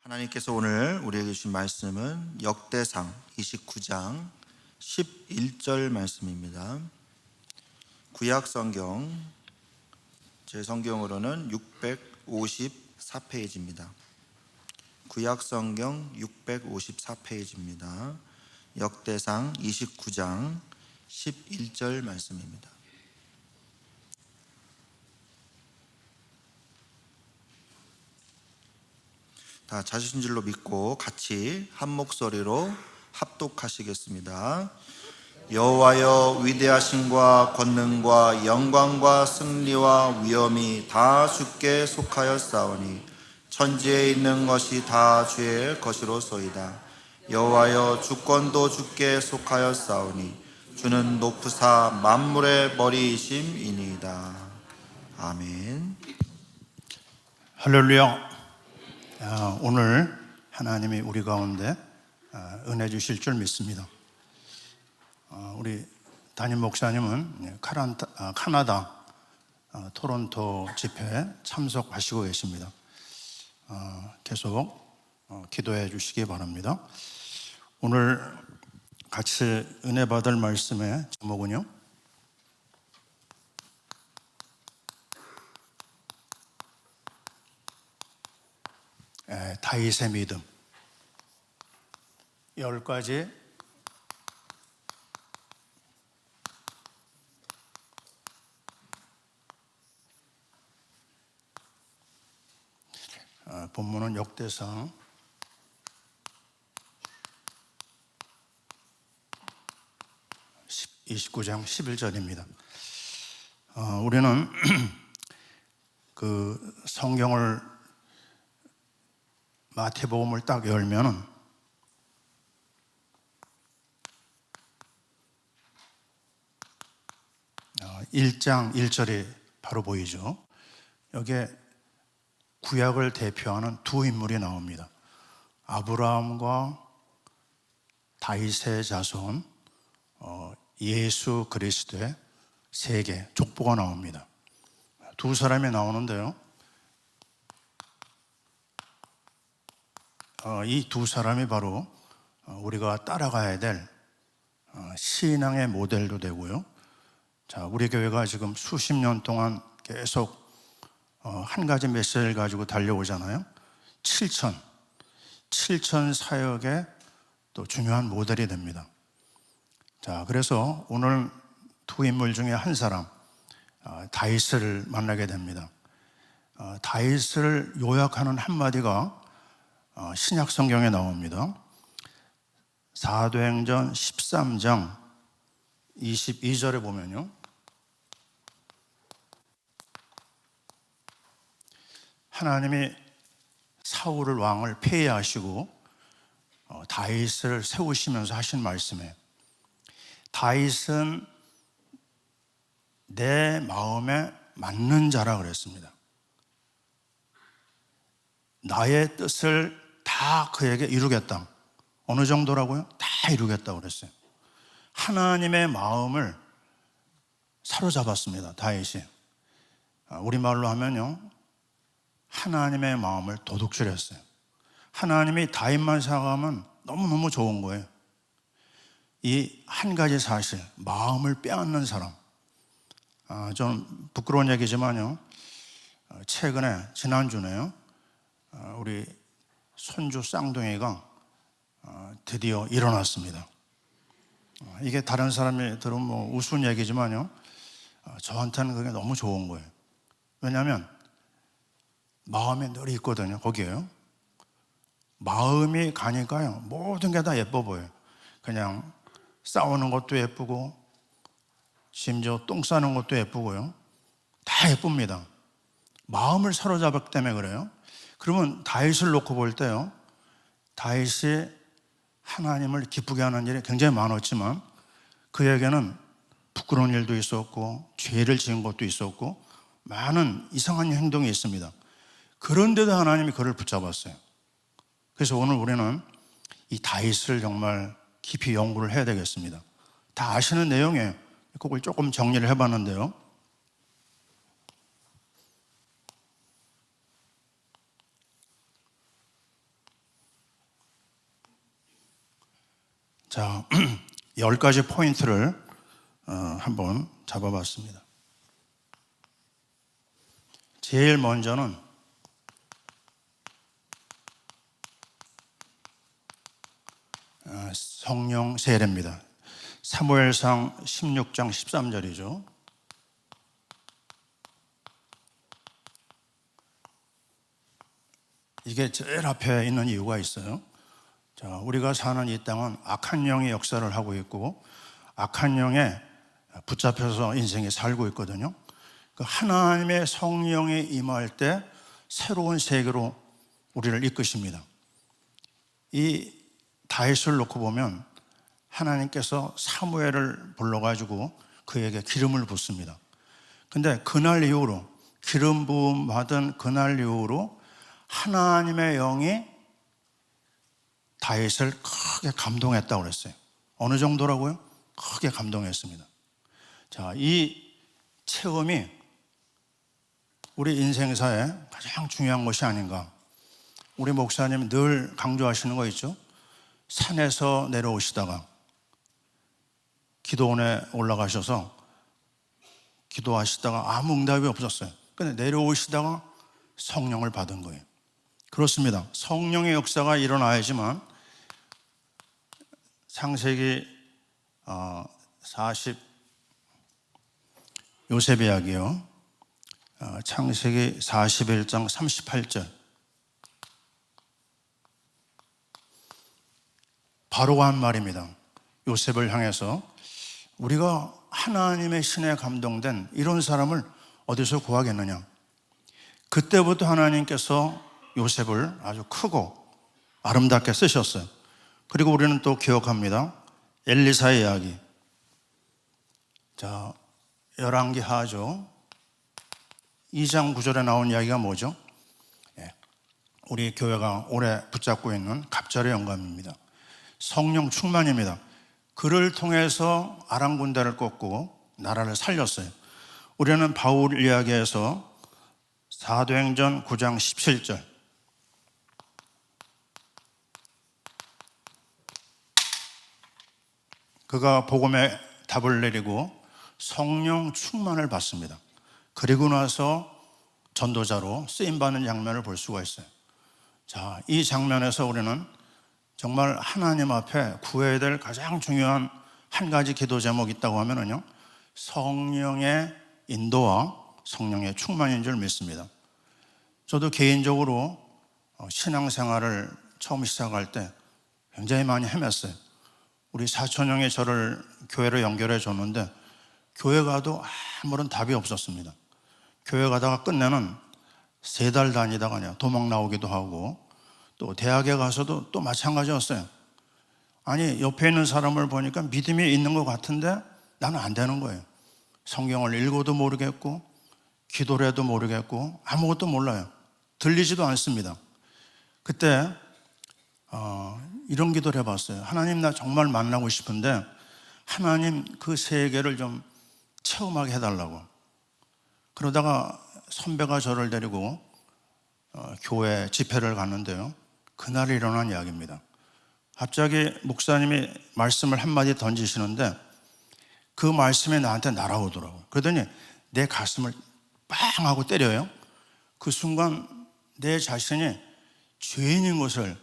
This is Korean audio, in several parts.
하나님께서 오늘 우리에게 주신 말씀은 역대상 29장 11절 말씀입니다. 구약성경 제 성경으로는 654페이지입니다. 구약성경 654페이지입니다. 역대상 29장 11절 말씀입니다. 다 자신줄로 믿고 같이 한 목소리로 합독하시겠습니다. 여호와여, 위대하심과 권능과 영광과 승리와 위엄이 다 주께 속하였사오니 천지에 있는 것이 다 주의 것이로소이다. 여호와여, 주권도 주께 속하였사오니 주는 높으사 만물의 머리이심이니이다. 아멘. 할렐루야. 오늘 하나님이 우리 가운데 은혜 주실 줄 믿습니다. 우리 담임 목사님은 카나다 토론토 집회에 참석하시고 계십니다. 계속 기도해 주시기 바랍니다. 오늘 같이 은혜 받을 말씀의 제목은요, 다윗의 믿음. 10가지 본문은 역대상 29장 11절입니다. 우리는 그 성경을 마태복음을 딱 열면은 1장 1절이 바로 보이죠. 여기에 구약을 대표하는 두 인물이 나옵니다. 아브라함과 다윗의 자손 예수 그리스도의 세계 족보가 나옵니다. 두 사람이 나오는데요, 이 두 사람이 바로 우리가 따라가야 될 신앙의 모델도 되고요. 자, 우리 교회가 지금 수십 년 동안 계속 한 가지 메시지를 가지고 달려오잖아요. 7천 사역의 또 중요한 모델이 됩니다. 자, 그래서 오늘 두 인물 중에 한 사람, 다윗을 만나게 됩니다. 다윗을 요약하는 한마디가 신약 성경에 나옵니다. 사도행전 13장 22절에 보면요, 하나님이 사울을 왕을 폐위하시고 다윗을 세우시면서 하신 말씀에, 다윗은 내 마음에 맞는 자라 그랬습니다. 나의 뜻을 다 그에게 이루겠다. 어느 정도라고요? 다 이루겠다고 그랬어요. 하나님의 마음을 사로잡았습니다, 다윗이. 우리말로 하면요, 하나님의 마음을 도둑질했어요. 하나님이 다윗만 생각하면 너무너무 좋은 거예요. 이 한 가지 사실, 마음을 빼앗는 사람. 좀 부끄러운 얘기지만요, 최근에 지난주네요, 우리 손주 쌍둥이가 드디어 일어났습니다. 이게 다른 사람이 들으면 뭐 우스운 얘기지만요, 저한테는 그게 너무 좋은 거예요. 왜냐하면 마음에 늘 있거든요. 거기에요, 마음이 가니까요, 모든 게 다 예뻐 보여요. 그냥 싸우는 것도 예쁘고, 심지어 똥 싸는 것도 예쁘고요, 다 예쁩니다. 마음을 사로잡았기 때문에 그래요. 그러면 다윗을 놓고 볼 때요, 다윗이 하나님을 기쁘게 하는 일이 굉장히 많았지만 그에게는 부끄러운 일도 있었고 죄를 지은 것도 있었고 많은 이상한 행동이 있습니다. 그런데도 하나님이 그를 붙잡았어요. 그래서 오늘 우리는 이 다윗을 정말 깊이 연구를 해야 되겠습니다. 다 아시는 내용이에요. 그걸 조금 정리를 해봤는데요, 자, 10가지 포인트를 한번 잡아봤습니다. 제일 먼저는 성령 세례입니다. 사무엘상 16장 13절이죠. 이게 제일 앞에 있는 이유가 있어요. 자, 우리가 사는 이 땅은 악한 영이 역사를 하고 있고 악한 영에 붙잡혀서 인생에 살고 있거든요. 그 하나님의 성령이 임할 때 새로운 세계로 우리를 이끄십니다. 이 다윗을 놓고 보면 하나님께서 사무엘을 불러가지고 그에게 기름을 붓습니다. 근데 그날 이후로 기름 부음 받은 그날 이후로 하나님의 영이 다윗을 크게 감동했다고 그랬어요. 어느 정도라고요? 크게 감동했습니다. 자, 이 체험이 우리 인생사에 가장 중요한 것이 아닌가. 우리 목사님 늘 강조하시는 거 있죠? 산에서 내려오시다가 기도원에 올라가셔서 기도하시다가 아무 응답이 없었어요. 근데 내려오시다가 성령을 받은 거예요. 그렇습니다. 성령의 역사가 일어나야지만 창세기 40 요셉 이야기요. 창세기 41장 38절. 바로가 한 말입니다. 요셉을 향해서 우리가 하나님의 신에 감동된 이런 사람을 어디서 구하겠느냐. 그때부터 하나님께서 요셉을 아주 크고 아름답게 쓰셨어요. 그리고 우리는 또 기억합니다. 엘리사의 이야기. 자, 열왕기하죠. 2장 9절에 나온 이야기가 뭐죠? 우리 교회가 오래 붙잡고 있는 갑절의 영감입니다. 성령 충만입니다. 그를 통해서 아람 군대를 꺾고 나라를 살렸어요. 우리는 바울 이야기에서 사도행전 9장 17절. 그가 복음에 답을 내리고 성령 충만을 받습니다. 그리고 나서 전도자로 쓰임받는 장면을 볼 수가 있어요. 자, 이 장면에서 우리는 정말 하나님 앞에 구해야 될 가장 중요한 한 가지 기도 제목이 있다고 하면요, 성령의 인도와 성령의 충만인 줄 믿습니다. 저도 개인적으로 신앙생활을 처음 시작할 때 굉장히 많이 헤맸어요. 우리 사촌 형이 저를 교회로 연결해 줬는데 교회 가도 아무런 답이 없었습니다. 교회 가다가 끝내는 3달 다니다가 그냥 도망 나오기도 하고 또 대학에 가서도 또 마찬가지였어요. 아니, 옆에 있는 사람을 보니까 믿음이 있는 것 같은데 나는 안 되는 거예요. 성경을 읽어도 모르겠고 기도를 해도 모르겠고 아무것도 몰라요. 들리지도 않습니다. 그때 이런 기도를 해봤어요. 하나님, 나 정말 만나고 싶은데 하나님 그 세계를 좀 체험하게 해달라고. 그러다가 선배가 저를 데리고 교회 집회를 갔는데요, 그날 일어난 이야기입니다. 갑자기 목사님이 말씀을 한마디 던지시는데 그 말씀이 나한테 날아오더라고요. 그러더니 내 가슴을 빵 하고 때려요. 그 순간 내 자신이 죄인인 것을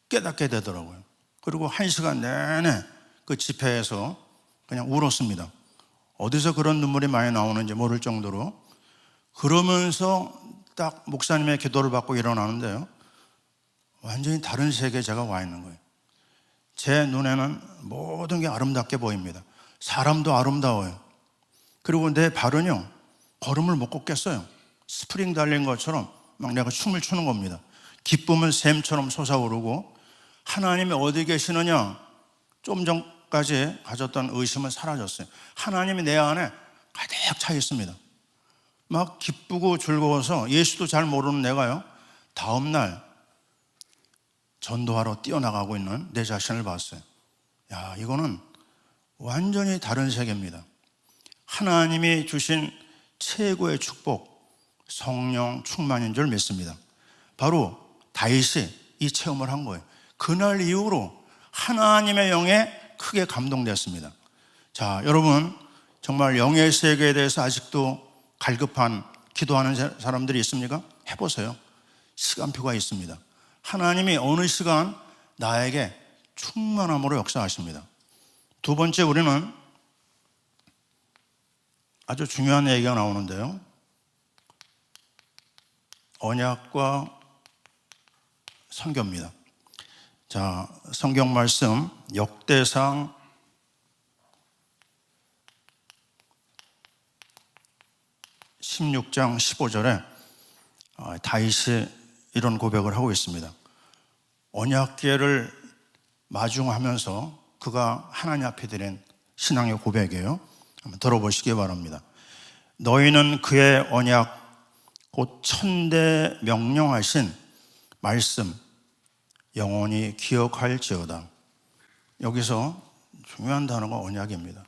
깨닫게 되더라고요. 그리고 1시간 내내 그 집회에서 그냥 울었습니다. 어디서 그런 눈물이 많이 나오는지 모를 정도로. 그러면서 딱 목사님의 기도를 받고 일어나는데요, 완전히 다른 세계에 제가 와 있는 거예요. 제 눈에는 모든 게 아름답게 보입니다. 사람도 아름다워요. 그리고 내 발은요, 걸음을 못 걷겠어요. 스프링 달린 것처럼 막 내가 춤을 추는 겁니다. 기쁨은 샘처럼 솟아오르고 하나님이 어디 계시느냐, 좀 전까지 가졌던 의심은 사라졌어요. 하나님이 내 안에 가득 차 있습니다. 막 기쁘고 즐거워서 예수도 잘 모르는 내가요, 다음날 전도하러 뛰어나가고 있는 내 자신을 봤어요. 야, 이거는 완전히 다른 세계입니다. 하나님이 주신 최고의 축복, 성령 충만인 줄 믿습니다. 바로 다윗이 이 체험을 한 거예요. 그날 이후로 하나님의 영에 크게 감동됐습니다. 자, 여러분, 정말 영의 세계에 대해서 아직도 갈급한 기도하는 사람들이 있습니까? 해보세요. 시간표가 있습니다. 하나님이 어느 시간 나에게 충만함으로 역사하십니다. 두 번째, 우리는 아주 중요한 얘기가 나오는데요. 언약과 선교입니다. 자, 성경 말씀 역대상 16장 15절에 다윗이 이런 고백을 하고 있습니다. 언약궤를 마중하면서 그가 하나님 앞에 드린 신앙의 고백이에요. 한번 들어보시기 바랍니다. 너희는 그의 언약 곧 천대 명령하신 말씀 영원히 기억할지어다. 여기서 중요한 단어가 언약입니다.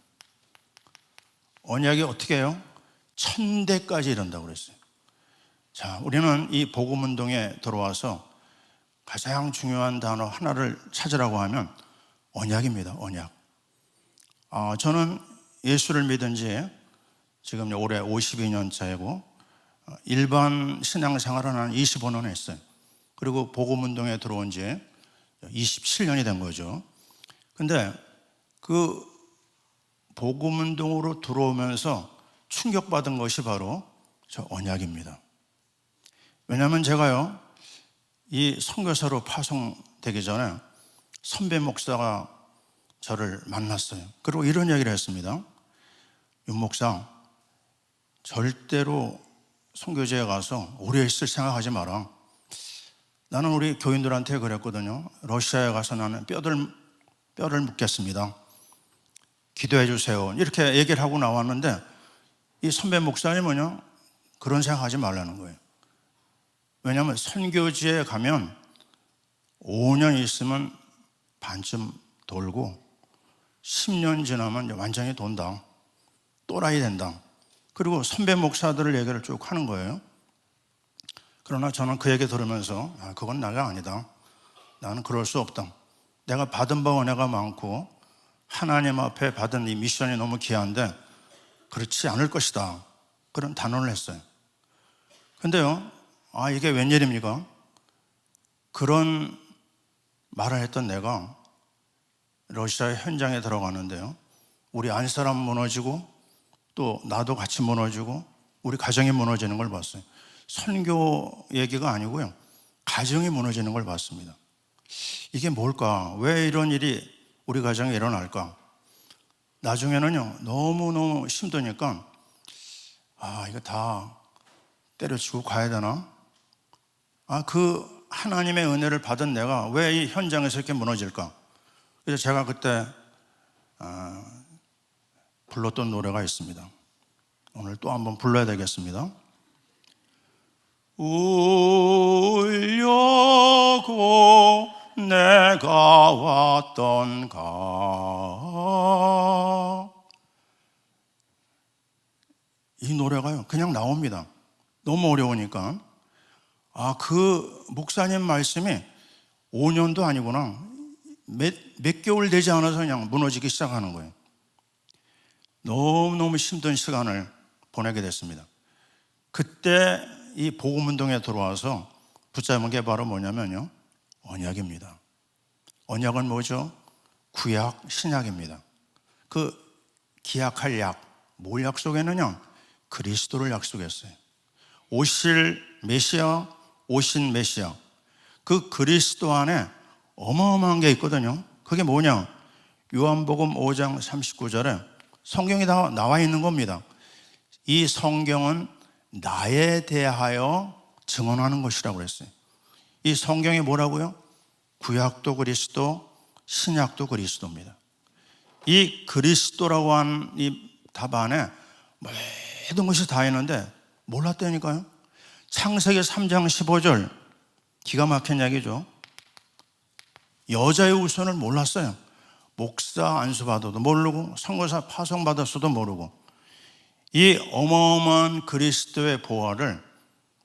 언약이 어떻게 해요? 천대까지 이른다고 그랬어요. 자, 우리는 이 복음운동에 들어와서 가장 중요한 단어 하나를 찾으라고 하면 언약입니다. 언약. 저는 예수를 믿은 지 지금 올해 52년 차이고 일반 신앙생활은 한 25년 했어요. 그리고 복음운동에 들어온 지 27년이 된 거죠. 근데 그 복음운동으로 들어오면서 충격받은 것이 바로 저 언약입니다. 왜냐하면 제가요, 이 선교사로 파송되기 전에 선배 목사가 저를 만났어요. 그리고 이런 얘기를 했습니다. 윤 목사, 절대로 선교지에 가서 오래 있을 생각하지 마라. 나는 우리 교인들한테 그랬거든요. 러시아에 가서 나는 뼈를 묻겠습니다. 기도해 주세요. 이렇게 얘기를 하고 나왔는데 이 선배 목사님은요, 그런 생각하지 말라는 거예요. 왜냐하면 선교지에 가면 5년 있으면 반쯤 돌고 10년 지나면 완전히 돈다. 또라이 된다. 그리고 선배 목사들을 얘기를 쭉 하는 거예요. 그러나 저는 그 얘기 들으면서 그건 나가 아니다. 나는 그럴 수 없다. 내가 받은 바 은혜가 많고 하나님 앞에 받은 이 미션이 너무 귀한데 그렇지 않을 것이다. 그런 단언을 했어요. 근데요, 이게 웬일입니까? 그런 말을 했던 내가 러시아 현장에 들어가는데요, 우리 안사람 무너지고 또 나도 같이 무너지고 우리 가정이 무너지는 걸 봤어요. 선교 얘기가 아니고요, 가정이 무너지는 걸 봤습니다. 이게 뭘까? 왜 이런 일이 우리 가정에 일어날까? 나중에는요, 너무너무 힘드니까 이거 다 때려치고 가야 되나? 그 하나님의 은혜를 받은 내가 왜 이 현장에서 이렇게 무너질까? 그래서 제가 그때 불렀던 노래가 있습니다. 오늘 또 한번 불러야 되겠습니다. 울려고 내가 왔던가. 이 노래가요, 그냥 나옵니다. 너무 어려우니까. 그 목사님 말씀이 5년도 아니구나. 몇 개월 되지 않아서 그냥 무너지기 시작하는 거예요. 너무너무 힘든 시간을 보내게 됐습니다. 그때 이 복음운동에 들어와서 붙잡은 게 바로 뭐냐면요, 언약입니다. 언약은 뭐죠? 구약, 신약입니다. 그 기약할 약, 뭘 약속했느냐? 그리스도를 약속했어요. 오실 메시아, 오신 메시아. 그 그리스도 안에 어마어마한 게 있거든요. 그게 뭐냐? 요한복음 5장 39절에 성경이 다 나와 있는 겁니다. 이 성경은 나에 대하여 증언하는 것이라고 그랬어요. 이 성경이 뭐라고요? 구약도 그리스도, 신약도 그리스도입니다. 이 그리스도라고 하는 이 답안에 모든 것이 다 있는데 몰랐다니까요. 창세기 3장 15절, 기가 막힌 얘기죠. 여자의 우선을 몰랐어요. 목사 안수 받아도 모르고 선교사 파송 받았어도 모르고 이 어마어마한 그리스도의 보화를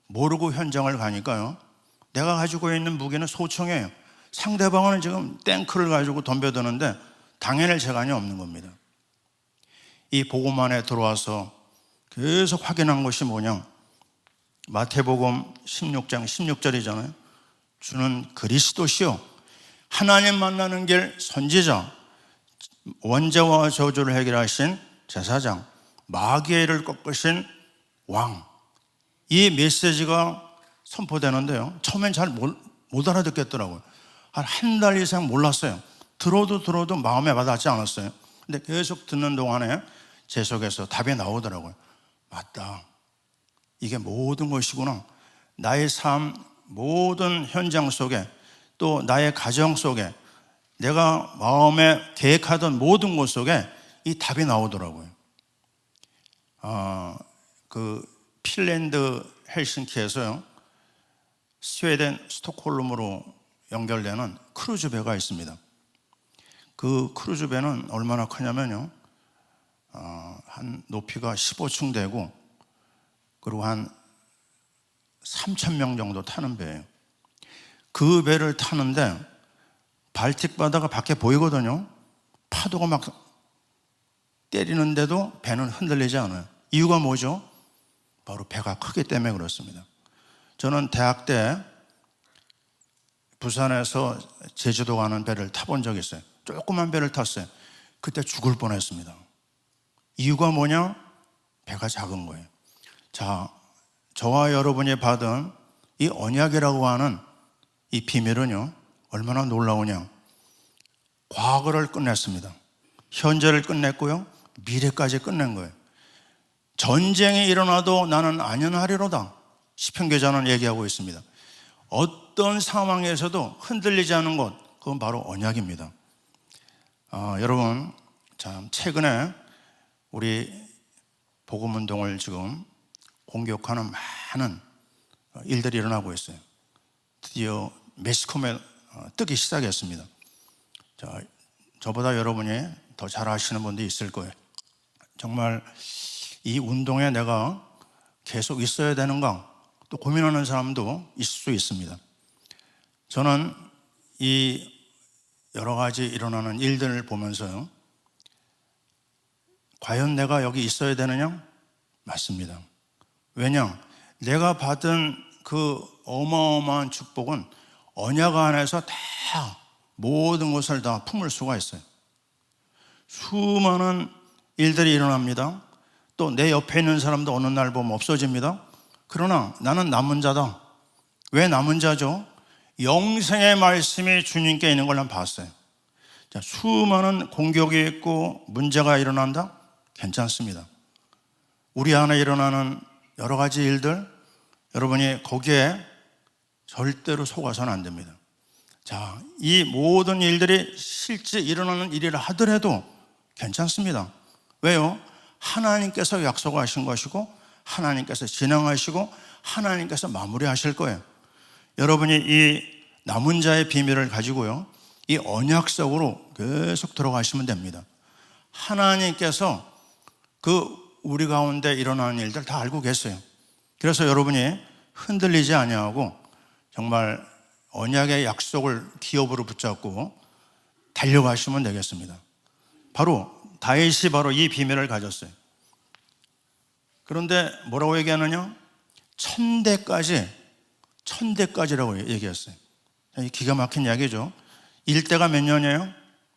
모르고 현장을 가니까요, 내가 가지고 있는 무기는 소총이에요. 상대방은 지금 탱크를 가지고 덤벼드는데 당해낼 재간이 없는 겁니다. 이 복음 안에 들어와서 계속 확인한 것이 뭐냐? 마태복음 16장 16절이잖아요. 주는 그리스도시요 하나님 만나는 길 선지자, 원죄와 저주를 해결하신 제사장, 마귀의 일을 꺾으신 왕. 이 메시지가 선포되는데요, 처음엔 잘 못 알아듣겠더라고요. 한 달 이상 몰랐어요. 들어도 마음에 와닿지 않았어요. 근데 계속 듣는 동안에 제 속에서 답이 나오더라고요. 맞다, 이게 모든 것이구나. 나의 삶 모든 현장 속에, 또 나의 가정 속에, 내가 마음에 계획하던 모든 것 속에 이 답이 나오더라고요. 그 핀란드 헬싱키에서요, 스웨덴 스톡홀름으로 연결되는 크루즈 배가 있습니다. 그 크루즈 배는 얼마나 크냐면요, 한 높이가 15층 되고, 그리고 한 3,000명 정도 타는 배예요. 그 배를 타는데 발틱 바다가 밖에 보이거든요. 파도가 막 때리는데도 배는 흔들리지 않아요. 이유가 뭐죠? 바로 배가 크기 때문에 그렇습니다. 저는 대학 때 부산에서 제주도 가는 배를 타본 적이 있어요. 조그만 배를 탔어요. 그때 죽을 뻔했습니다. 이유가 뭐냐? 배가 작은 거예요. 자, 저와 여러분이 받은 이 언약이라고 하는 이 비밀은요, 얼마나 놀라우냐? 과거를 끝냈습니다. 현재를 끝냈고요, 미래까지 끝낸 거예요. 전쟁이 일어나도 나는 안연하리로다, 시편 기자는 얘기하고 있습니다. 어떤 상황에서도 흔들리지 않은 것, 그건 바로 언약입니다. 여러분, 참 최근에 우리 복음운동을 지금 공격하는 많은 일들이 일어나고 있어요. 드디어 매스컴에 뜨기 시작했습니다. 저보다 여러분이 더 잘 아시는 분도 있을 거예요. 정말 이 운동에 내가 계속 있어야 되는가, 또 고민하는 사람도 있을 수 있습니다. 저는 이 여러 가지 일어나는 일들을 보면서요, 과연 내가 여기 있어야 되느냐? 맞습니다. 왜냐? 내가 받은 그 어마어마한 축복은 언약 안에서 다 모든 것을 다 품을 수가 있어요. 수많은 일들이 일어납니다. 또 내 옆에 있는 사람도 어느 날 보면 없어집니다. 그러나 나는 남은 자다. 왜 남은 자죠? 영생의 말씀이 주님께 있는 걸 난 봤어요. 자, 수많은 공격이 있고 문제가 일어난다? 괜찮습니다. 우리 안에 일어나는 여러 가지 일들, 여러분이 거기에 절대로 속아서는 안 됩니다. 자, 이 모든 일들이 실제 일어나는 일이라 하더라도 괜찮습니다. 왜요? 하나님께서 약속하신 것이고, 하나님께서 진행하시고, 하나님께서 마무리하실 거예요. 여러분이 이 남은 자의 비밀을 가지고요, 이 언약 속으로 계속 들어가시면 됩니다. 하나님께서 그 우리 가운데 일어나는 일들 다 알고 계세요. 그래서 여러분이 흔들리지 아니하고 정말 언약의 약속을 기업으로 붙잡고 달려가시면 되겠습니다. 바로 다윗이 바로 이 비밀을 가졌어요. 그런데 뭐라고 얘기하느냐? 천대까지라고 얘기했어요. 기가 막힌 이야기죠. 일대가 몇 년이에요?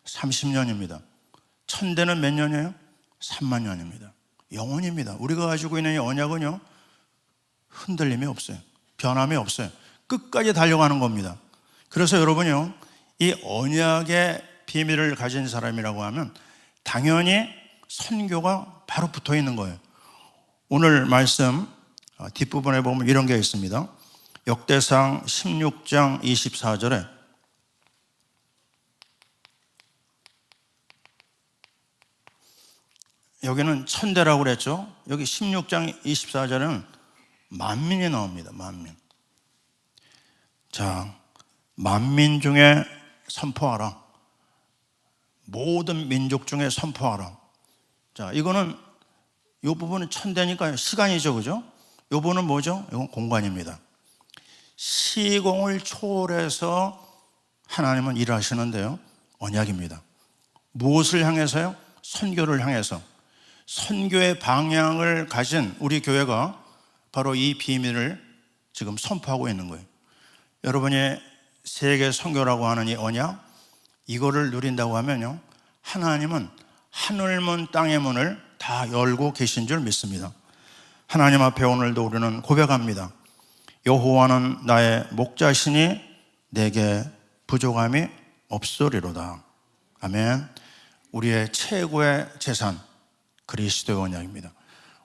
30년입니다. 천대는 몇 년이에요? 3만 년입니다. 영원입니다. 우리가 가지고 있는 이 언약은요, 흔들림이 없어요. 변함이 없어요. 끝까지 달려가는 겁니다. 그래서 여러분요, 이 언약의 비밀을 가진 사람이라고 하면 당연히 선교가 바로 붙어 있는 거예요. 오늘 말씀 뒷부분에 보면 이런 게 있습니다. 역대상 16장 24절에 여기는 천대라고 그랬죠. 여기 16장 24절에는 만민이 나옵니다. 만민. 자, 만민 중에 선포하라. 모든 민족 중에 선포하라. 자, 이거는 이 부분은 천대니까 시간이죠, 그죠? 이 부분은 뭐죠? 이건 공간입니다. 시공을 초월해서 하나님은 일하시는데요, 언약입니다. 무엇을 향해서요? 선교를 향해서. 선교의 방향을 가진 우리 교회가 바로 이 비밀을 지금 선포하고 있는 거예요. 여러분이 세계 선교라고 하는 이 언약, 이거를 누린다고 하면요, 하나님은 하늘문 땅의 문을 다 열고 계신 줄 믿습니다. 하나님 앞에 오늘도 우리는 고백합니다. 여호와는 나의 목자시니 내게 부족함이 없으리로다. 아멘. 우리의 최고의 재산 그리스도의 언약입니다.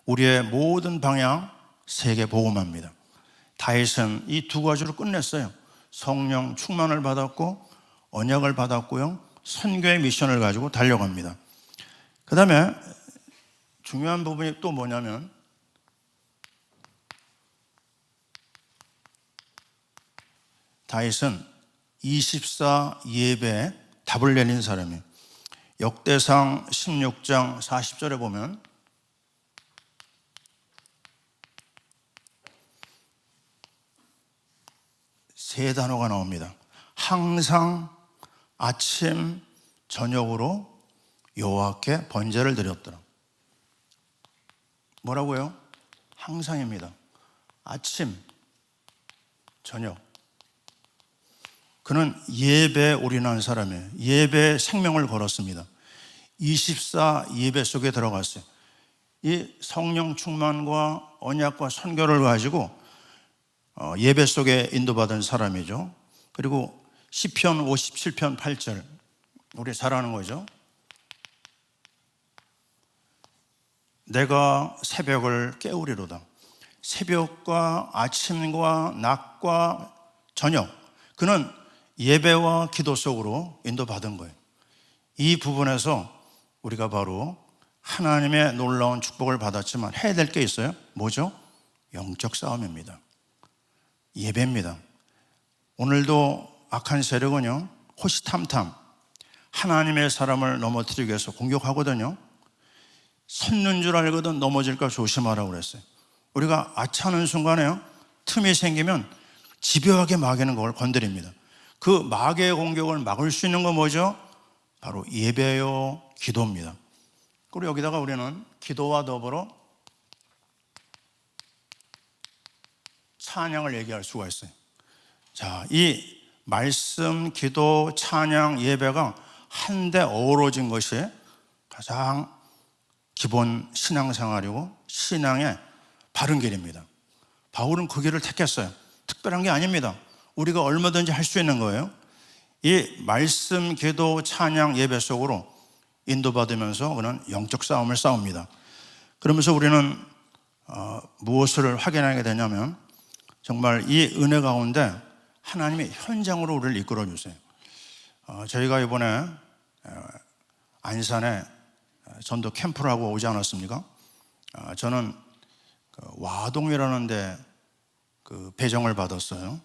우리의 모든 방향 세계 복음화입니다. 다윗은 이 두 가지로 끝냈어요. 성령 충만을 받았고 언약을 받았고요, 선교의 미션을 가지고 달려갑니다. 그 다음에 중요한 부분이 또 뭐냐면 다윗은 24 예배에 답을 내린 사람이에요. 역대상 16장 40절에 보면 세 단어가 나옵니다. 항상 아침 저녁으로 여호와께 번제를 드렸더라. 뭐라고요? 항상입니다. 아침 저녁. 그는 예배에 올인한 사람이에요. 예배에 생명을 걸었습니다. 24 예배 속에 들어갔어요. 이 성령 충만과 언약과 선교를 가지고 예배 속에 인도받은 사람이죠. 그리고 시편 57편 8절, 우리 잘 아는 거죠. 내가 새벽을 깨우리로다. 새벽과 아침과 낮과 저녁, 그는 예배와 기도 속으로 인도받은 거예요. 이 부분에서 우리가 바로 하나님의 놀라운 축복을 받았지만 해야 될 게 있어요. 뭐죠? 영적 싸움입니다. 예배입니다. 오늘도 악한 세력은요, 호시탐탐 하나님의 사람을 넘어뜨리기 위해서 공격하거든요. 섰는 줄 알거든 넘어질까 조심하라고 그랬어요. 우리가 아차하는 순간에요, 틈이 생기면 집요하게 마귀는 그걸 건드립니다. 그 마귀의 공격을 막을 수 있는 건 뭐죠? 바로 예배요, 기도입니다. 그리고 여기다가 우리는 기도와 더불어 찬양을 얘기할 수가 있어요. 자, 이 말씀, 기도, 찬양, 예배가 한데 어우러진 것이 가장 기본 신앙생활이고 신앙의 바른 길입니다. 바울은 그 길을 택했어요. 특별한 게 아닙니다. 우리가 얼마든지 할 수 있는 거예요. 이 말씀, 기도, 찬양, 예배 속으로 인도받으면서 그는 영적 싸움을 싸웁니다. 그러면서 우리는 무엇을 확인하게 되냐면 정말 이 은혜 가운데 하나님이 현장으로 우리를 이끌어 주세요. 저희가 이번에 안산에 전도 캠프를 하고 오지 않았습니까? 저는 와동이라는 데 배정을 받았어요.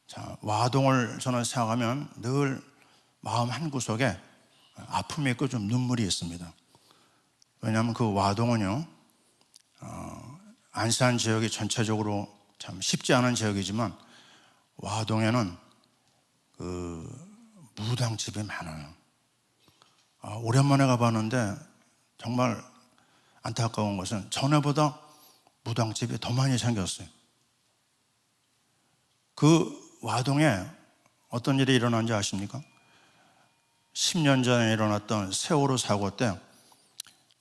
자, 와동을 저는 생각하면 늘 마음 한구석에 아픔이 있고 좀 눈물이 있습니다. 왜냐하면 그 와동은요, 안산 지역이 전체적으로 참 쉽지 않은 지역이지만 와동에는 무당집이 많아요. 오랜만에 가봤는데 정말 안타까운 것은 전에보다 무당집이 더 많이 생겼어요. 그 와동에 어떤 일이 일어난지 아십니까? 10년 전에 일어났던 세월호 사고 때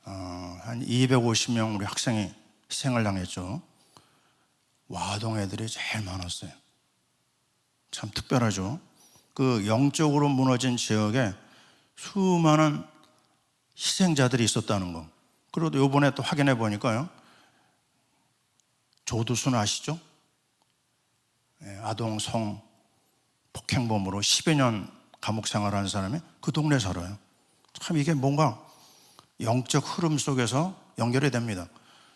한 250명 우리 학생이 희생을 당했죠. 와동 애들이 제일 많았어요. 참 특별하죠. 그 영적으로 무너진 지역에 수많은 희생자들이 있었다는 거. 그리고 이번에 또 확인해 보니까요, 조두순 아시죠? 아동 성 폭행범으로 10여 년 감옥 생활하는 사람이 그 동네에 살아요. 참 이게 뭔가 영적 흐름 속에서 연결이 됩니다.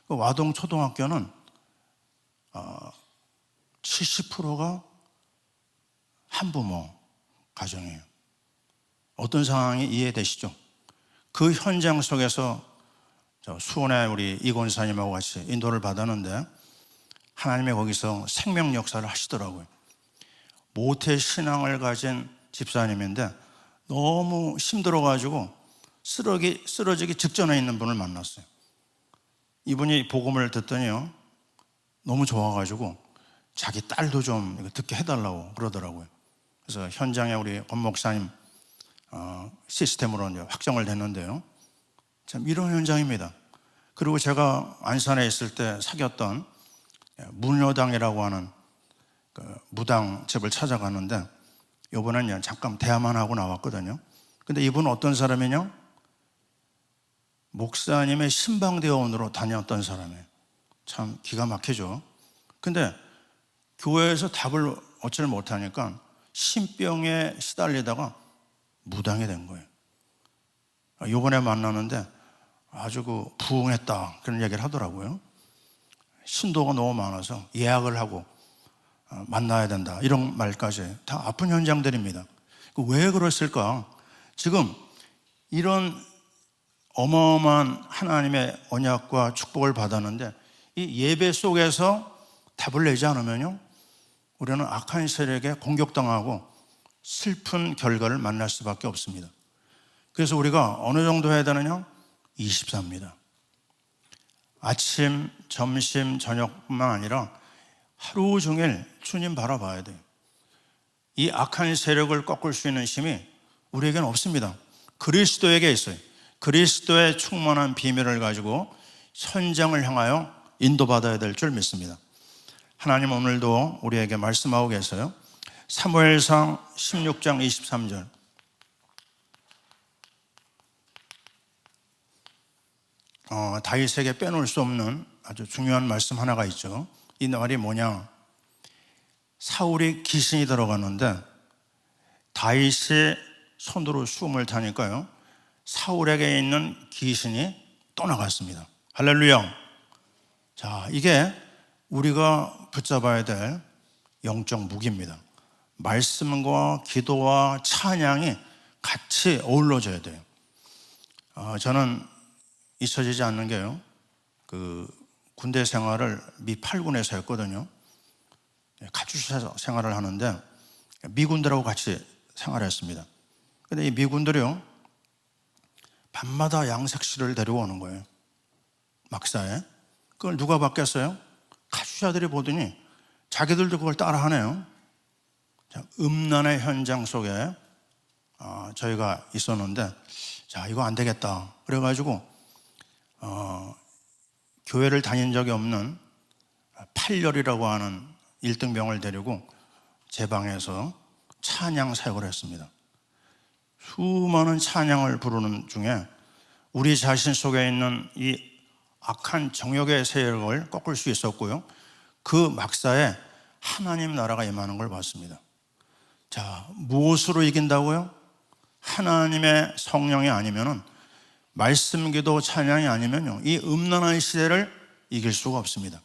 와동 초등학교는 70%가 한부모 가정이에요. 어떤 상황이 이해되시죠? 그 현장 속에서 수원에 우리 이권사님하고 같이 인도를 받았는데 하나님이 거기서 생명 역사를 하시더라고요. 모태 신앙을 가진 집사님인데 너무 힘들어가지고 쓰러지기 직전에 있는 분을 만났어요. 이분이 복음을 듣더니요, 너무 좋아가지고 자기 딸도 좀 이거 듣게 해달라고 그러더라고요. 그래서 현장에 우리 권 목사님 시스템으로 이제 확정을 됐는데요. 참 이런 현장입니다. 그리고 제가 안산에 있을 때 사귀었던 문효당이라고 하는 그 무당집을 찾아갔는데, 이번엔 잠깐 대화만 하고 나왔거든요. 근데 이분은 어떤 사람이냐? 목사님의 신방대원으로 다녔던 사람이에요. 참 기가 막히죠. 근데 교회에서 답을 얻지를 못하니까 신병에 시달리다가 무당이 된 거예요. 이번에 만나는데 아주 부흥했다, 그런 얘기를 하더라고요. 신도가 너무 많아서 예약을 하고 만나야 된다, 이런 말까지 다 아픈 현장들입니다. 왜 그랬을까? 지금 이런 어마어마한 하나님의 언약과 축복을 받았는데, 이 예배 속에서 답을 내지 않으면요, 우리는 악한 세력에 공격당하고 슬픈 결과를 만날 수밖에 없습니다. 그래서 우리가 어느 정도 해야 되느냐? 24입니다. 아침, 점심, 저녁뿐만 아니라 하루 종일 주님 바라봐야 돼요. 이 악한 세력을 꺾을 수 있는 힘이 우리에게는 없습니다. 그리스도에게 있어요. 그리스도의 충만한 비밀을 가지고 현장을 향하여 인도받아야 될 줄 믿습니다. 하나님 오늘도 우리에게 말씀하고 계세요. 사무엘상 16장 23절. 다윗에게 빼놓을 수 없는 아주 중요한 말씀 하나가 있죠. 이 말이 뭐냐? 사울이 귀신이 들어갔는데 다윗이 손으로 숨을 타니까요, 사울에게 있는 귀신이 떠나갔습니다. 할렐루야. 자, 이게 우리가 붙잡아야 될 영적 무기입니다. 말씀과 기도와 찬양이 같이 어우러져야 돼요. 저는 잊혀지지 않는 게요, 군대 생활을 미 8군에서 했거든요. 가주사 생활을 하는데 미군들하고 같이 생활했습니다. 근데 이 미군들이요, 밤마다 양색실을 데려오는 거예요. 막사에. 그걸 누가 받겠어요? 가주사들이 보더니 자기들도 그걸 따라하네요. 음란의 현장 속에 저희가 있었는데, 자, 이거 안 되겠다 그래가지고 교회를 다닌 적이 없는 팔열이라고 하는 1등병을 데리고 제 방에서 찬양 사역을 했습니다. 수많은 찬양을 부르는 중에 우리 자신 속에 있는 이 악한 정욕의 세력을 꺾을 수 있었고요, 그 막사에 하나님 나라가 임하는 걸 봤습니다. 자, 무엇으로 이긴다고요? 하나님의 성령이 아니면은, 말씀 기도 찬양이 아니면요, 이 음란한 시대를 이길 수가 없습니다.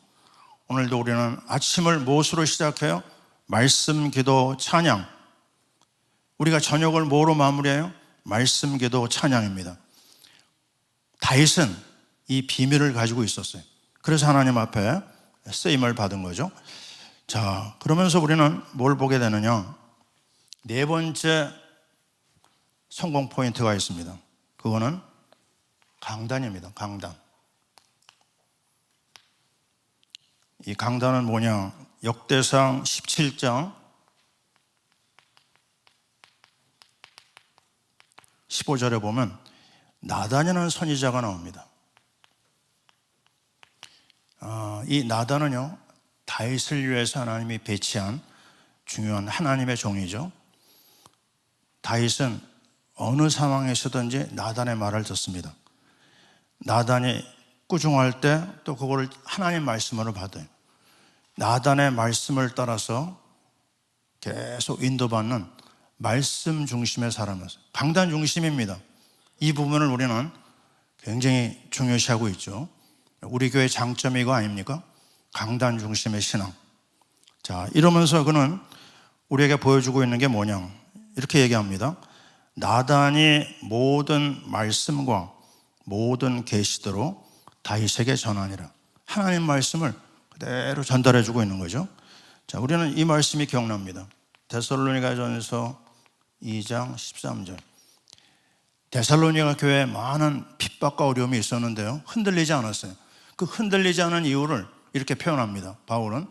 오늘도 우리는 아침을 무엇으로 시작해요? 말씀 기도 찬양. 우리가 저녁을 뭐로 마무리해요? 말씀 기도 찬양입니다. 다윗은 이 비밀을 가지고 있었어요. 그래서 하나님 앞에 쓰임을 받은 거죠. 자, 그러면서 우리는 뭘 보게 되느냐? 네 번째 성공 포인트가 있습니다. 그거는 강단입니다. 강단. 이 강단은 뭐냐? 역대상 17장 15절에 보면 나단이라는 선지자가 나옵니다. 이 나단은요, 다윗을 위해서 하나님이 배치한 중요한 하나님의 종이죠. 다윗은 어느 상황에서든지 나단의 말을 듣습니다. 나단이 꾸중할 때 또 그거를 하나님 말씀으로 받아요. 나단의 말씀을 따라서 계속 인도받는 말씀 중심의 사람이었어요. 강단 중심입니다. 이 부분을 우리는 굉장히 중요시하고 있죠. 우리 교회의 장점이 이거 아닙니까? 강단 중심의 신앙. 자, 이러면서 그는 우리에게 보여주고 있는 게 뭐냐? 이렇게 얘기합니다. 나단이 모든 말씀과 모든 계시대로 다윗에게 전하니라. 하나님 말씀을 그대로 전달해 주고 있는 거죠. 자, 우리는 이 말씀이 기억납니다. 데살로니가전서 2장 13절. 데살로니가 교회에 많은 핍박과 어려움이 있었는데요, 흔들리지 않았어요. 그 흔들리지 않은 이유를 이렇게 표현합니다. 바울은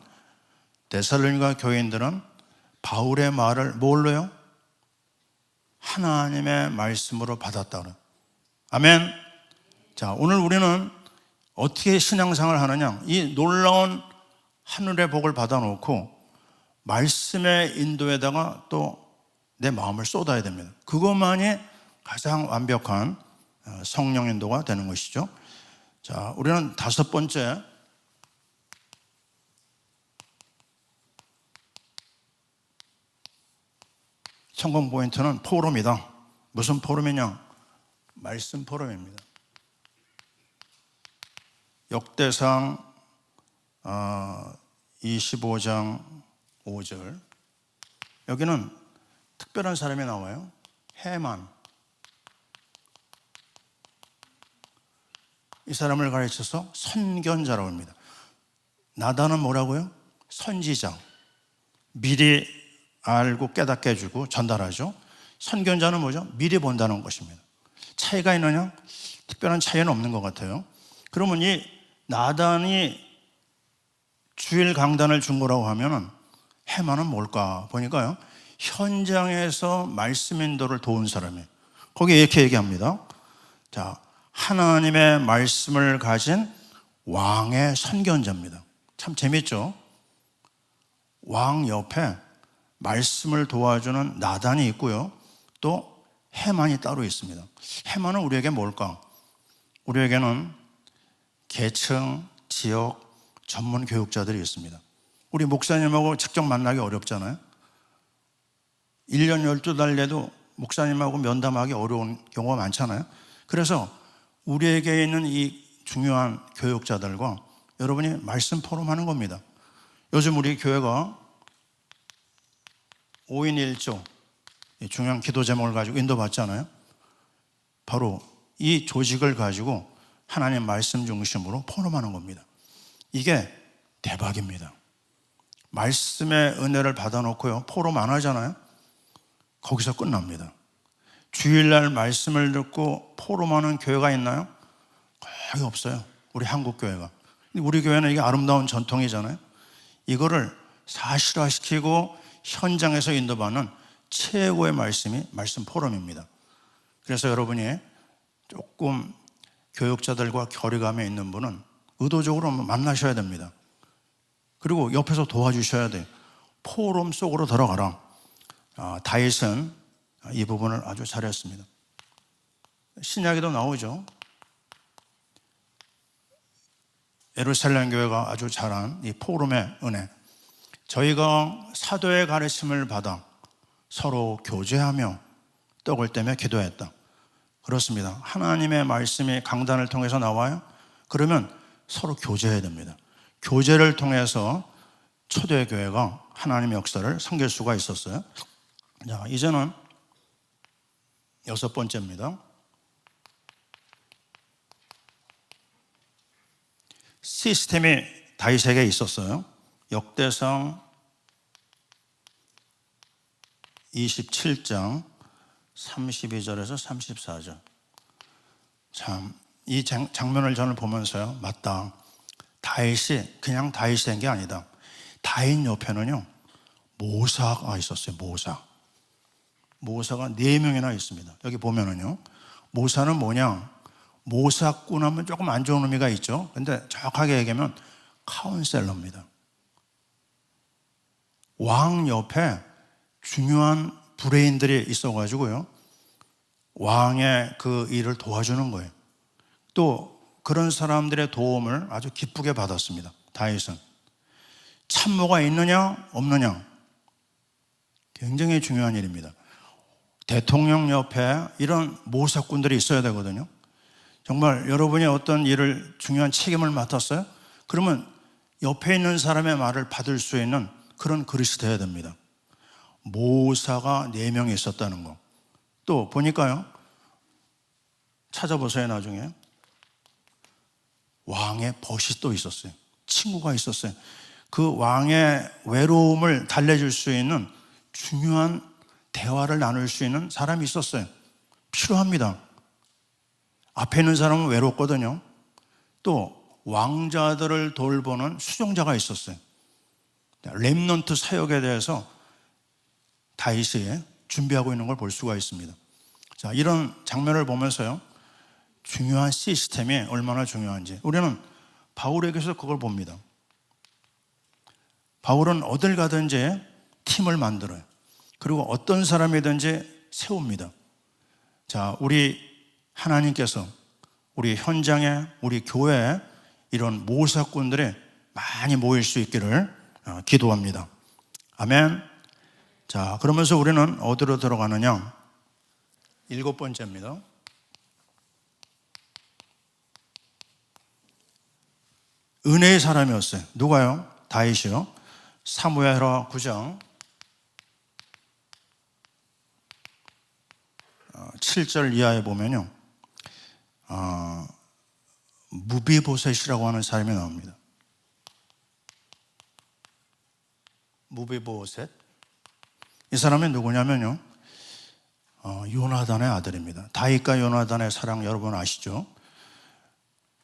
데살로니가 교인들은 바울의 말을 뭘로요? 하나님의 말씀으로 받았다 그래요. 아멘. 자, 오늘 우리는 어떻게 신앙생활을 하느냐? 이 놀라운 하늘의 복을 받아놓고 말씀의 인도에다가 또 내 마음을 쏟아야 됩니다. 그것만이 가장 완벽한 성령 인도가 되는 것이죠. 자, 우리는 다섯 번째, 성공 포인트는 포럼이다. 무슨 포럼이냐? 말씀 포럼입니다. 역대상 25장 5절, 여기는 특별한 사람이 나와요. 해만. 이 사람을 가르쳐서 선견자라고 합니다. 나단은 뭐라고요? 선지자. 미리 알고 깨닫게 해주고 전달하죠. 선견자는 뭐죠? 미리 본다는 것입니다. 차이가 있느냐? 특별한 차이는 없는 것 같아요. 그러면 이 나단이 주일 강단을 준 거라고 하면은 해만은 뭘까 보니까요, 현장에서 말씀 인도를 도운 사람이에요. 거기에 이렇게 얘기합니다. 자, 하나님의 말씀을 가진 왕의 선견자입니다. 참 재밌죠? 왕 옆에 말씀을 도와주는 나단이 있고요, 또 해만이 따로 있습니다. 해만은 우리에게 뭘까? 우리에게는 계층, 지역, 전문 교육자들이 있습니다. 우리 목사님하고 직접 만나기 어렵잖아요. 1년 12달 내도 목사님하고 면담하기 어려운 경우가 많잖아요. 그래서 우리에게 있는 이 중요한 교육자들과 여러분이 말씀 포럼하는 겁니다. 요즘 우리 교회가 5인 1조 중요한 기도 제목을 가지고 인도받잖아요. 바로 이 조직을 가지고 하나님 말씀 중심으로 포럼하는 겁니다. 이게 대박입니다. 말씀의 은혜를 받아놓고요, 포럼 안 하잖아요. 거기서 끝납니다. 주일날 말씀을 듣고 포럼하는 교회가 있나요? 거의 없어요. 우리 한국 교회가. 우리 교회는 이게 아름다운 전통이잖아요. 이거를 사실화시키고 현장에서 인도받는 최고의 말씀이 말씀 포럼입니다. 그래서 여러분이 조금 교육자들과 거리감에 있는 분은 의도적으로 만나셔야 됩니다. 그리고 옆에서 도와주셔야 돼요. 포럼 속으로 들어가라. 다윗은 이 부분을 아주 잘했습니다. 신약에도 나오죠. 예루살렘 교회가 아주 잘한 이 포럼의 은혜. 저희가 사도의 가르침을 받아 서로 교제하며 떡을 떼며 기도했다. 그렇습니다. 하나님의 말씀이 강단을 통해서 나와요. 그러면 서로 교제해야 됩니다. 교제를 통해서 초대교회가 하나님의 역사를 섬길 수가 있었어요. 자, 이제는 여섯 번째입니다. 시스템이 다윗에게 있었어요. 역대상 27장 32절에서 34절. 참, 이 장면을 저는 보면서요, 맞다. 다윗이 그냥 다윗이 된 게 아니다. 다윗 옆에는요, 모사가 있었어요. 모사가 4명이나 있습니다. 여기 보면은요, 모사는 뭐냐? 모사꾼 하면 조금 안 좋은 의미가 있죠. 근데 정확하게 얘기하면 카운셀러입니다. 왕 옆에 중요한 브레인들이 있어가지고요, 왕의 그 일을 도와주는 거예요. 또 그런 사람들의 도움을 아주 기쁘게 받았습니다. 다윗은. 참모가 있느냐 없느냐, 굉장히 중요한 일입니다. 대통령 옆에 이런 모사꾼들이 있어야 되거든요. 정말 여러분이 어떤 일을 중요한 책임을 맡았어요? 그러면 옆에 있는 사람의 말을 받을 수 있는 그런 그릇이 되어야 됩니다. 모사가 4명이 있었다는 거. 또 보니까요, 찾아보세요. 나중에 왕의 벗이 또 있었어요. 친구가 있었어요. 그 왕의 외로움을 달래줄 수 있는 중요한 대화를 나눌 수 있는 사람이 있었어요. 필요합니다. 앞에 있는 사람은 외롭거든요. 또 왕자들을 돌보는 수종자가 있었어요. 렘넌트 사역에 대해서 다윗이 준비하고 있는 걸 볼 수가 있습니다. 자, 이런 장면을 보면서요, 중요한 시스템이 얼마나 중요한지 우리는 바울에게서 그걸 봅니다. 바울은 어딜 가든지 팀을 만들어요. 그리고 어떤 사람이든지 세웁니다. 자, 우리 하나님께서 우리 현장에, 우리 교회에 이런 모사꾼들이 많이 모일 수 있기를 기도합니다. 아멘. 자, 그러면서 우리는 어디로 들어가느냐? 7번째입니다. 은혜의 사람이었어요. 누가요? 다윗이요. 사무엘하 9장 7절 이하에 보면요, 무비보셋이라고 하는 사람이 나옵니다. 무비보셋. 이 사람이 누구냐면요, 요나단의 아들입니다. 다윗과 요나단의 사랑 여러분 아시죠?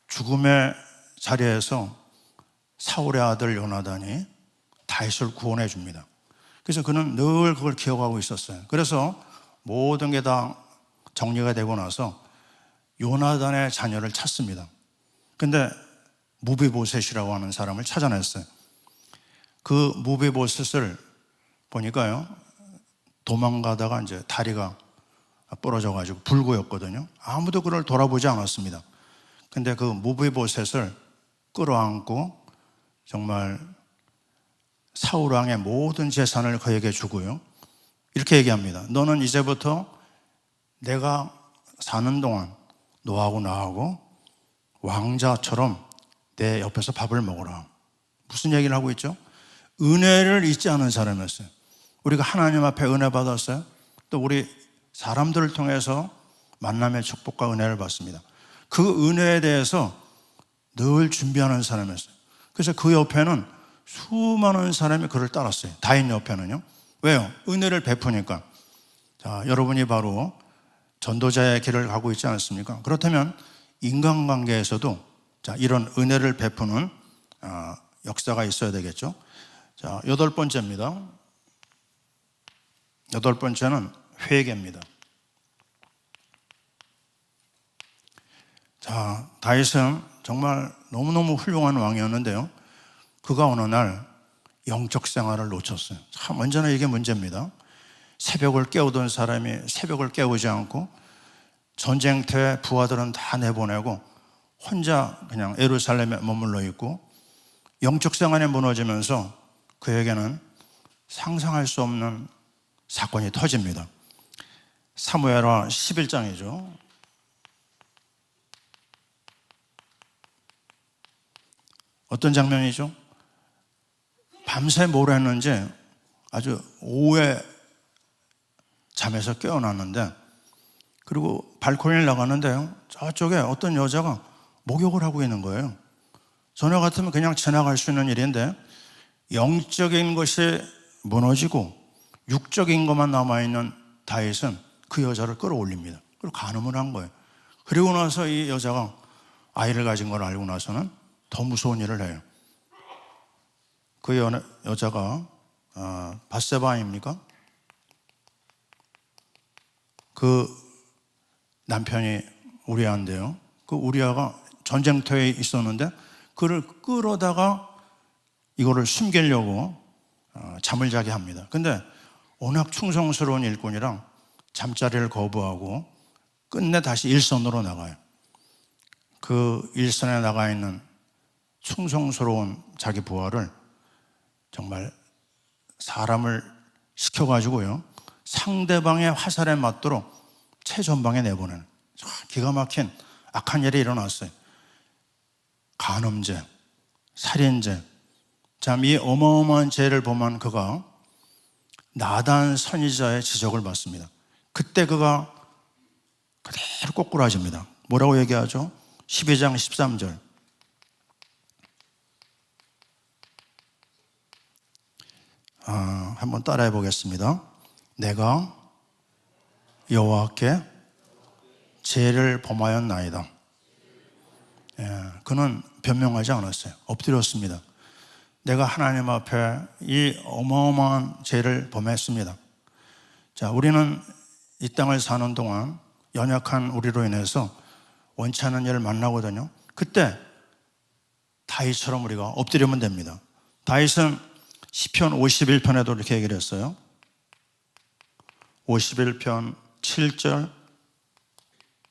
죽음의 자리에서 사울의 아들 요나단이 다윗을 구원해 줍니다. 그래서 그는 늘 그걸 기억하고 있었어요. 그래서 모든 게 다 정리가 되고 나서 요나단의 자녀를 찾습니다. 근데 무비보셋이라고 하는 사람을 찾아냈어요. 그 무비보셋을 보니까요, 도망가다가 이제 다리가 부러져가지고 불구였거든요. 아무도 그를 돌아보지 않았습니다. 근데 그 무비보셋을 끌어안고 정말 사울 왕의 모든 재산을 그에게 주고요, 이렇게 얘기합니다. 너는 이제부터 내가 사는 동안 너하고 나하고 왕자처럼 내 옆에서 밥을 먹어라. 무슨 얘기를 하고 있죠? 은혜를 잊지 않은 사람이었어요. 우리가 하나님 앞에 은혜 받았어요. 또 우리 사람들을 통해서 만남의 축복과 은혜를 받습니다. 그 은혜에 대해서 늘 준비하는 사람이었어요. 그래서 그 옆에는 수많은 사람이 그를 따랐어요. 다윗 옆에는요. 왜요? 은혜를 베푸니까. 자, 여러분이 바로 전도자의 길을 가고 있지 않습니까? 그렇다면 인간관계에서도 자, 이런 은혜를 베푸는 역사가 있어야 되겠죠. 자, 8번째입니다. 8번째는 회개입니다. 자, 다윗은 정말 너무너무 훌륭한 왕이었는데요, 그가 어느 날 영적 생활을 놓쳤어요. 참 언제나 이게 문제입니다. 새벽을 깨우던 사람이 새벽을 깨우지 않고 전쟁터에 부하들은 다 내보내고 혼자 그냥 예루살렘에 머물러 있고 영적 생활이 무너지면서 그에게는 상상할 수 없는 사건이 터집니다. 사무엘하 11장이죠. 어떤 장면이죠? 밤새 뭘 했는지 아주 오후에 잠에서 깨어났는데, 그리고 발코니를 나가는데요, 저쪽에 어떤 여자가 목욕을 하고 있는 거예요. 전혀 같으면 그냥 지나갈 수 있는 일인데 영적인 것이 무너지고 육적인 것만 남아있는 다윗은 그 여자를 끌어올립니다. 그리고 간음을 한 거예요. 그리고 나서 이 여자가 아이를 가진 걸 알고 나서는 더 무서운 일을 해요. 그 여자가 밧세바 아닙니까? 그 남편이 우리아인데요, 그 우리아가 전쟁터에 있었는데 그를 끌어다가 이거를 숨기려고 잠을 자게 합니다. 근데 워낙 충성스러운 일꾼이랑 잠자리를 거부하고 끝내 다시 일선으로 나가요. 그 일선에 나가 있는 충성스러운 자기 부하를 정말 사람을 시켜가지고요, 상대방의 화살에 맞도록 최전방에 내보내는 기가 막힌 악한 일이 일어났어요. 간음죄, 살인죄. 참, 이 어마어마한 죄를 범한 그가 나단 선지자의 지적을 받습니다. 그때 그가 그대로 꼬꾸라집니다. 뭐라고 얘기하죠? 12장 13절. 한번 따라해 보겠습니다. 내가 여호와께 죄를 범하였나이다. 그는 변명하지 않았어요. 엎드렸습니다. 내가 하나님 앞에 이 어마어마한 죄를 범했습니다. 자, 우리는 이 땅을 사는 동안 연약한 우리로 인해서 원치 않은 일을 만나거든요. 그때 다윗처럼 우리가 엎드리면 됩니다. 다윗은 시편 51편에도 이렇게 얘기를 했어요. 51편 7절,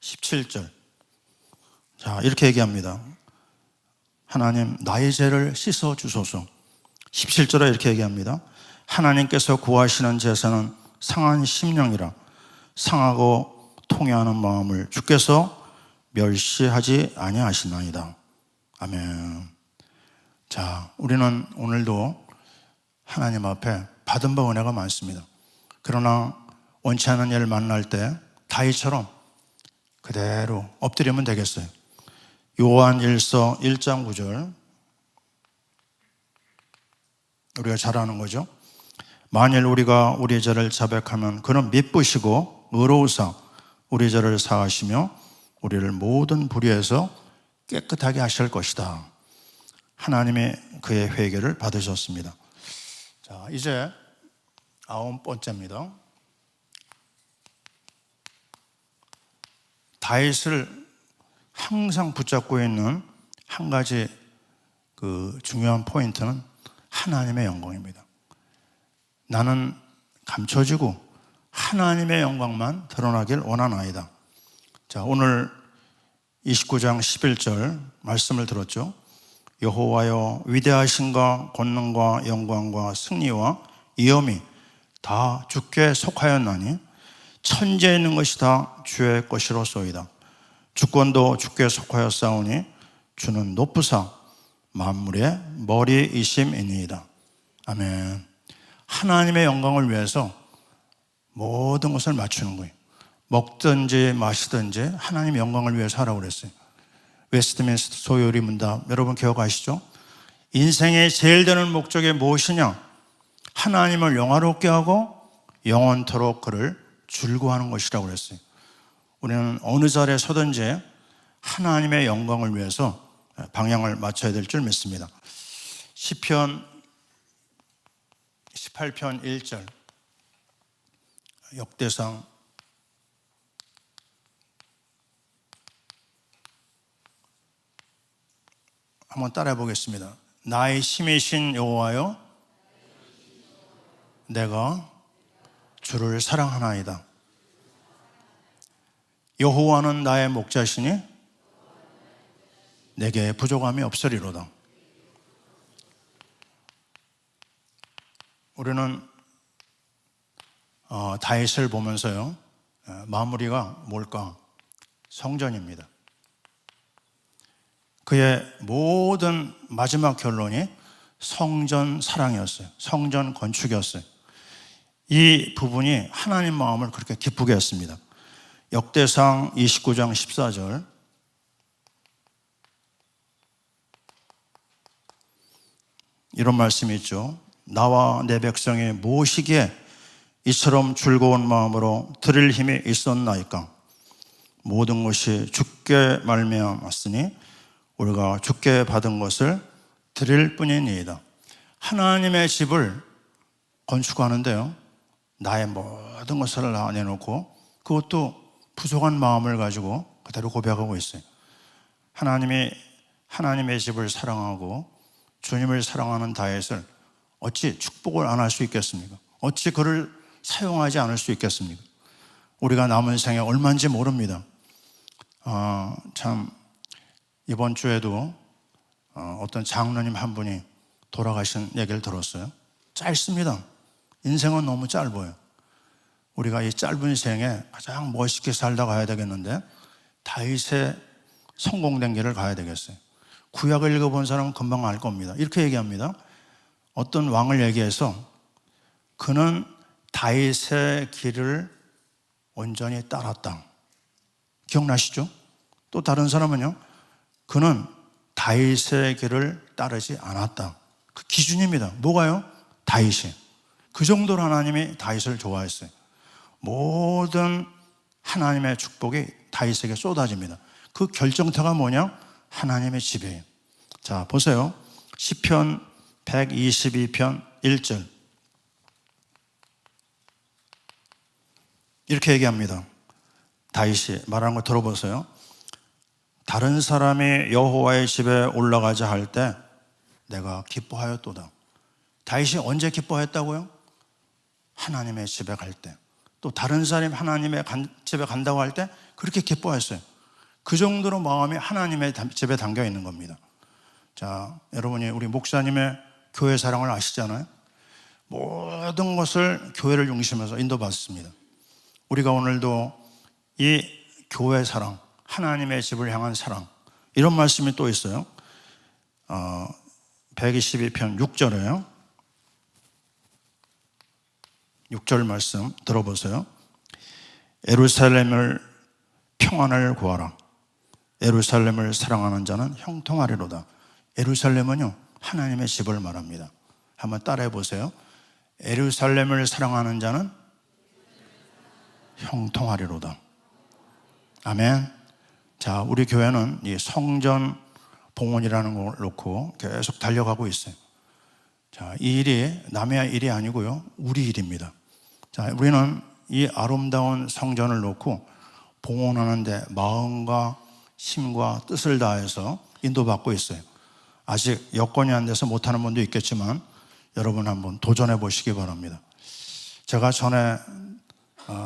17절. 자, 이렇게 얘기합니다. 하나님, 나의 죄를 씻어 주소서. 17절에 이렇게 얘기합니다. 하나님께서 구하시는 제사는 상한 심령이라 상하고 통회하는 마음을 주께서 멸시하지 아니하시나이다. 아멘. 자, 우리는 오늘도 하나님 앞에 받은 바 은혜가 많습니다. 그러나 원치 않은 일을 만날 때 다윗처럼 그대로 엎드리면 되겠어요. 요한 1서 1장 9절, 우리가 잘 아는 거죠. 만일 우리가 우리 죄를 자백하면 그는 미쁘시고 의로우사 우리 죄를 사하시며 우리를 모든 불의에서 깨끗하게 하실 것이다. 하나님이 그의 회개를 받으셨습니다. 자, 이제 9번째입니다. 다윗을 항상 붙잡고 있는 한 가지 그 중요한 포인트는 하나님의 영광입니다. 나는 감춰지고 하나님의 영광만 드러나길 원하나이다. 자, 오늘 29장 11절 말씀을 들었죠. 여호와여, 위대하신가 권능과 영광과 승리와 위엄이 다 주께 속하였나니 천지에 있는 것이 다 주의 것이로소이다. 주권도 주께 속하였사오니 주는 높으사 만물의 머리이심이니이다. 아멘. 하나님의 영광을 위해서 모든 것을 맞추는 거예요. 먹든지 마시든지 하나님의 영광을 위해서 하라고 그랬어요. 웨스트민스터 소요리 문답 여러분 기억하시죠? 인생의 제일 되는 목적이 무엇이냐? 하나님을 영화롭게 하고 영원토록 그를 즐거워하는 것이라고 그랬어요. 우리는 어느 자리에 서든지 하나님의 영광을 위해서 방향을 맞춰야 될 줄 믿습니다. 시편 18편 1절, 역대상 한번 따라해 보겠습니다. 나의 힘이신 여호와여, 내가 주를 사랑하나이다. 여호와는 나의 목자시니 내게 부족함이 없으리로다. 우리는 다윗을 보면서요, 마무리가 뭘까? 성전입니다. 그의 모든 마지막 결론이 성전 사랑이었어요. 성전 건축이었어요. 이 부분이 하나님 마음을 그렇게 기쁘게 했습니다. 역대상 29장 14절, 이런 말씀이 있죠. 나와 내 백성이 무엇이기에 이처럼 즐거운 마음으로 드릴 힘이 있었나이까? 모든 것이 주께 말미암았으니 우리가 주께 받은 것을 드릴 뿐이니이다. 하나님의 집을 건축하는데요, 나의 모든 것을 다 내놓고 그것도 부족한 마음을 가지고 그대로 고백하고 있어요. 하나님이 하나님의 집을 사랑하고 주님을 사랑하는 다윗을 어찌 축복을 안 할 수 있겠습니까? 어찌 그를 사용하지 않을 수 있겠습니까? 우리가 남은 생에 얼마인지 모릅니다. 참 이번 주에도 어떤 장로님 한 분이 돌아가신 얘기를 들었어요. 짧습니다. 인생은 너무 짧아요. 우리가 이 짧은 생에 가장 멋있게 살다 가야 되겠는데 다윗의 성공된 길을 가야 되겠어요. 구약을 읽어본 사람은 금방 알 겁니다. 이렇게 얘기합니다. 어떤 왕을 얘기해서 그는 다윗의 길을 온전히 따랐다. 기억나시죠? 또 다른 사람은요, 그는 다윗의 길을 따르지 않았다. 그 기준입니다. 뭐가요? 다윗이. 그 정도로 하나님이 다윗을 좋아했어요. 모든 하나님의 축복이 다윗에게 쏟아집니다. 그 결정타가 뭐냐? 하나님의 지배예요. 자, 보세요. 시편 122편 1절. 이렇게 얘기합니다. 다윗이 말하는 거 들어보세요. 다른 사람이 여호와의 집에 올라가자 할 때 내가 기뻐하였도다. 다윗이 언제 기뻐했다고요? 하나님의 집에 갈 때. 또 다른 사람이 하나님의 집에 간다고 할 때 그렇게 기뻐했어요. 그 정도로 마음이 하나님의 집에 담겨 있는 겁니다. 자, 여러분이 우리 목사님의 교회 사랑을 아시잖아요. 모든 것을 교회를 중심해서 인도받습니다. 우리가 오늘도 이 교회 사랑, 하나님의 집을 향한 사랑, 이런 말씀이 또 있어요. 122편 6절에요. 6절 말씀 들어보세요. 예루살렘을 평안을 구하라. 예루살렘을 사랑하는 자는 형통하리로다. 예루살렘은요, 하나님의 집을 말합니다. 한번 따라해 보세요. 예루살렘을 사랑하는 자는 형통하리로다. 아멘. 자, 우리 교회는 이 성전 봉헌이라는 걸 놓고 계속 달려가고 있어요. 자, 이 일이 남의 일이 아니고요, 우리 일입니다. 자, 우리는 이 아름다운 성전을 놓고 봉헌하는데 마음과 힘과 뜻을 다해서 인도받고 있어요. 아직 여건이 안 돼서 못하는 분도 있겠지만 여러분 한번 도전해 보시기 바랍니다. 제가 전에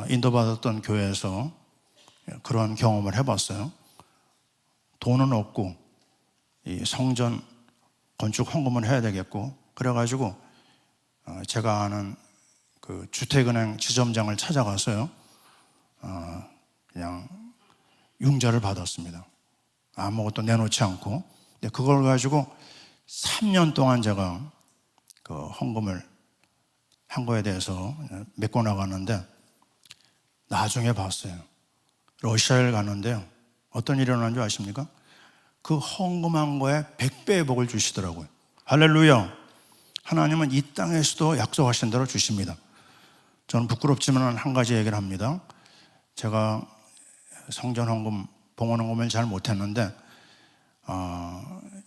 인도받았던 교회에서 그런 경험을 해봤어요. 돈은 없고 이 성전 건축 헌금을 해야 되겠고, 그래가지고 제가 아는 그 주택은행 지점장을 찾아가서요, 그냥 융자를 받았습니다. 아무것도 내놓지 않고. 근데 그걸 가지고 3년 동안 제가 그 헌금을 한 거에 대해서 메꿔 나갔는데, 나중에 봤어요. 러시아를 갔는데요, 어떤 일이 일어난 줄 아십니까? 그 헌금한 거에 100배의 복을 주시더라고요. 할렐루야. 하나님은 이 땅에서도 약속하신 대로 주십니다. 저는 부끄럽지만 한 가지 얘기를 합니다. 제가 성전 헌금, 봉헌 헌금을 잘 못했는데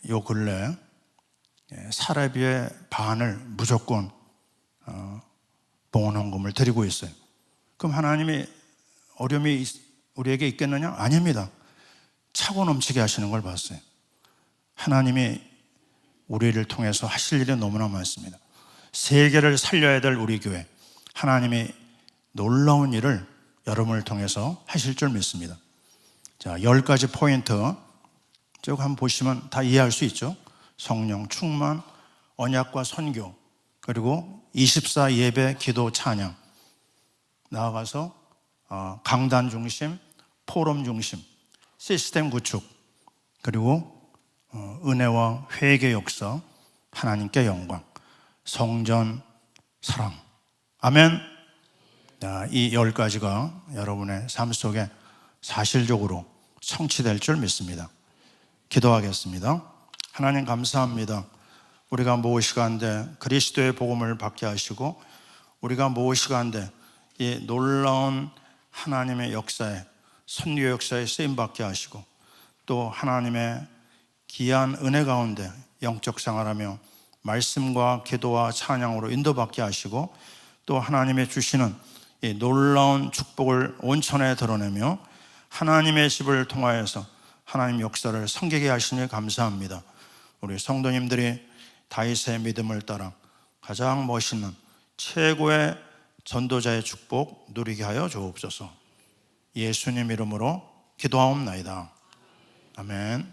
요 근래 사례비의 반을 무조건 봉헌 헌금을 드리고 있어요. 그럼 하나님이 어려움이 우리에게 있겠느냐? 아닙니다. 차고 넘치게 하시는 걸 봤어요. 하나님이 우리를 통해서 하실 일이 너무나 많습니다. 세계를 살려야 될 우리 교회, 하나님이 놀라운 일을 여러분을 통해서 하실 줄 믿습니다. 자, 10가지 포인트 쭉 한번 보시면 다 이해할 수 있죠. 성령 충만, 언약과 선교, 그리고 24 예배, 기도, 찬양, 나아가서 강단 중심, 포럼 중심, 시스템 구축, 그리고 은혜와 회개 역사, 하나님께 영광, 성전, 사랑. 아멘. 이 10가지가 여러분의 삶 속에 사실적으로 성취될 줄 믿습니다. 기도하겠습니다. 하나님 감사합니다. 우리가 무엇이간데 그리스도의 복음을 받게 하시고, 우리가 무엇이간데 이 놀라운 하나님의 역사에, 선교 역사에 쓰임받게 하시고, 또 하나님의 귀한 은혜 가운데 영적 생활하며 말씀과 기도와 찬양으로 인도받게 하시고, 또 하나님의 주시는 이 놀라운 축복을 온천에 드러내며 하나님의 집을 통하여서 하나님 역사를 섬기게 하시니 감사합니다. 우리 성도님들이 다윗의 믿음을 따라 가장 멋있는 최고의 전도자의 축복 누리게 하여 주옵소서. 예수님 이름으로 기도하옵나이다. 아멘.